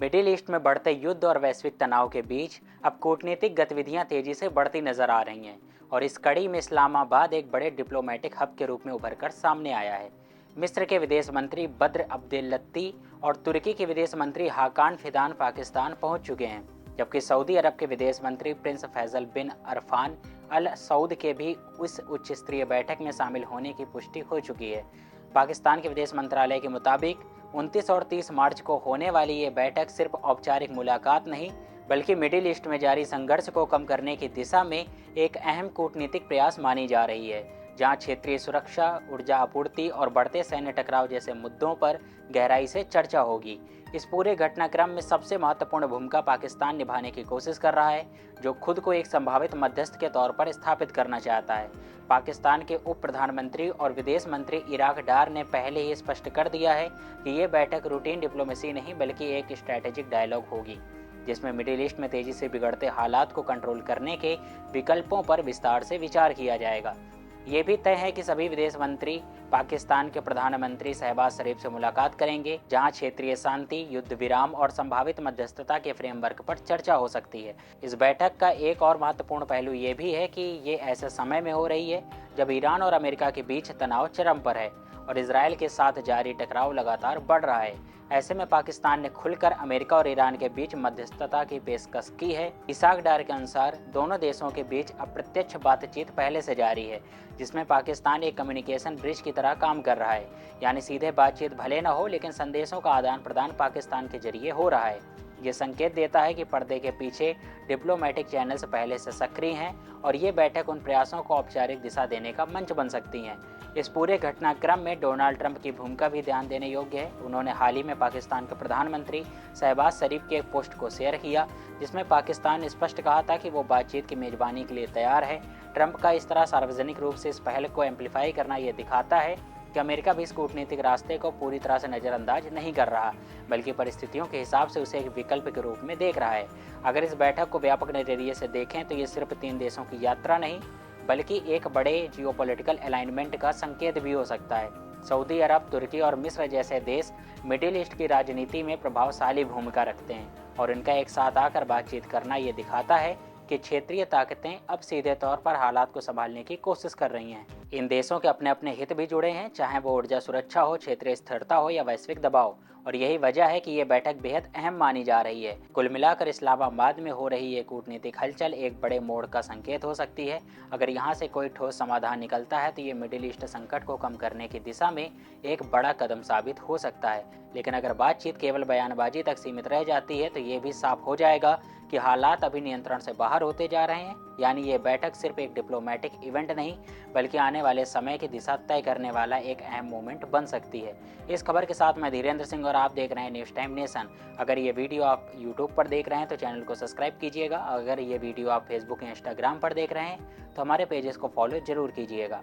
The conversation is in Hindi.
मिडिल ईस्ट में बढ़ते युद्ध और वैश्विक तनाव के बीच अब कूटनीतिक गतिविधियां तेजी से बढ़ती नजर आ रही हैं और इस कड़ी में इस्लामाबाद एक बड़े डिप्लोमेटिक हब के रूप में उभरकर सामने आया है। मिस्र के विदेश मंत्री बद्र अब्देलत्ती और तुर्की के विदेश मंत्री हाकान फिदान पाकिस्तान पहुंच चुके हैं, जबकि सऊदी अरब के विदेश मंत्री प्रिंस फैसल बिन अरफान अल सऊद के भी उस उच्च स्तरीय बैठक में शामिल होने की पुष्टि हो चुकी है। पाकिस्तान के विदेश मंत्रालय के मुताबिक 29 और 30 मार्च को होने वाली ये बैठक सिर्फ औपचारिक मुलाकात नहीं बल्कि मिडिल ईस्ट में जारी संघर्ष को कम करने की दिशा में एक अहम कूटनीतिक प्रयास मानी जा रही है, जहां क्षेत्रीय सुरक्षा, ऊर्जा आपूर्ति और बढ़ते सैन्य टकराव जैसे मुद्दों पर गहराई से चर्चा होगी। इस पूरे घटनाक्रम में सबसे महत्वपूर्ण भूमिका पाकिस्तान निभाने की कोशिश कर रहा है, जो खुद को एक संभावित मध्यस्थ के तौर पर स्थापित करना चाहता है। पाकिस्तान के उप प्रधानमंत्री और विदेश मंत्री इराक डार ने पहले ही स्पष्ट कर दिया है कि ये बैठक रूटीन डिप्लोमेसी नहीं बल्कि एक स्ट्रैटेजिक डायलॉग होगी, जिसमें मिडिल ईस्ट में तेजी से बिगड़ते हालात को कंट्रोल करने के विकल्पों पर विस्तार से विचार किया जाएगा। ये भी तय है कि सभी विदेश मंत्री पाकिस्तान के प्रधानमंत्री शहबाज शरीफ से मुलाकात करेंगे, जहां क्षेत्रीय शांति, युद्ध विराम और संभावित मध्यस्थता के फ्रेमवर्क पर चर्चा हो सकती है। इस बैठक का एक और महत्वपूर्ण पहलू ये भी है कि ये ऐसे समय में हो रही है जब ईरान और अमेरिका के बीच तनाव चरम पर है और इसराइल के साथ जारी टकराव लगातार बढ़ रहा है। ऐसे में पाकिस्तान ने खुलकर अमेरिका और ईरान के बीच मध्यस्थता की पेशकश की है। इसाक डार के अनुसार दोनों देशों के बीच अप्रत्यक्ष बातचीत पहले से जारी है, जिसमें पाकिस्तान एक कम्युनिकेशन ब्रिज की तरह काम कर रहा है, यानी सीधे बातचीत भले न हो लेकिन संदेशों का आदान प्रदान पाकिस्तान के जरिए हो रहा है। ये संकेत देता है कि पर्दे के पीछे डिप्लोमेटिक चैनल्स पहले से सक्रिय हैं और ये बैठक उन प्रयासों को औपचारिक दिशा देने का मंच बन सकती हैं। इस पूरे घटनाक्रम में डोनाल्ड ट्रंप की भूमिका भी ध्यान देने योग्य है। उन्होंने हाल ही में पाकिस्तान के प्रधानमंत्री शहबाज शरीफ के एक पोस्ट को शेयर किया, जिसमें पाकिस्तान ने स्पष्ट कहा था कि वो बातचीत की मेजबानी के लिए तैयार है। ट्रंप का इस तरह सार्वजनिक रूप से इस पहल को एम्पलीफाई करना ये दिखाता है कि अमेरिका भी इस कूटनीतिक रास्ते को पूरी तरह से नज़रअंदाज नहीं कर रहा, बल्कि परिस्थितियों के हिसाब से उसे एक विकल्प के रूप में देख रहा है। अगर इस बैठक को व्यापक नज़रिए से देखें तो ये सिर्फ 3 देशों की यात्रा नहीं बल्कि एक बड़े जियोपॉलिटिकल अलाइनमेंट का संकेत भी हो सकता है। सऊदी अरब, तुर्की और मिस्र जैसे देश मिडिल ईस्ट की राजनीति में प्रभावशाली भूमिका रखते हैं और इनका एक साथ आकर बातचीत करना ये दिखाता है कि क्षेत्रीय ताकतें अब सीधे तौर पर हालात को संभालने की कोशिश कर रही हैं। इन देशों के अपने अपने हित भी जुड़े हैं, चाहे वो ऊर्जा सुरक्षा हो, क्षेत्रीय स्थिरता हो या वैश्विक दबाव, और यही वजह है कि ये बैठक बेहद अहम मानी जा रही है। कुल मिलाकर इस्लामाबाद में हो रही ये कूटनीतिक हलचल एक बड़े मोड़ का संकेत हो सकती है। अगर यहाँ से कोई ठोस समाधान निकलता है तो ये मिडिल ईस्ट संकट को कम करने की दिशा में एक बड़ा कदम साबित हो सकता है, लेकिन अगर बातचीत केवल बयानबाजी तक सीमित रह जाती है तो ये भी साफ हो जाएगा कि हालात अभी नियंत्रण से बाहर होते जा रहे हैं। यानी ये बैठक सिर्फ एक डिप्लोमेटिक इवेंट नहीं बल्कि आने वाले समय की दिशा तय करने वाला एक अहम मोमेंट बन सकती है। इस खबर के साथ मैं धीरेन्द्र सिंह और आप देख रहे हैं न्यूज़ टाइम नेशन। अगर ये वीडियो आप यूट्यूब पर देख रहे हैं तो चैनल को सब्सक्राइब कीजिएगा। अगर ये वीडियो आप फेसबुक या इंस्टाग्राम पर देख रहे हैं तो हमारे पेजेस को फॉलो जरूर कीजिएगा।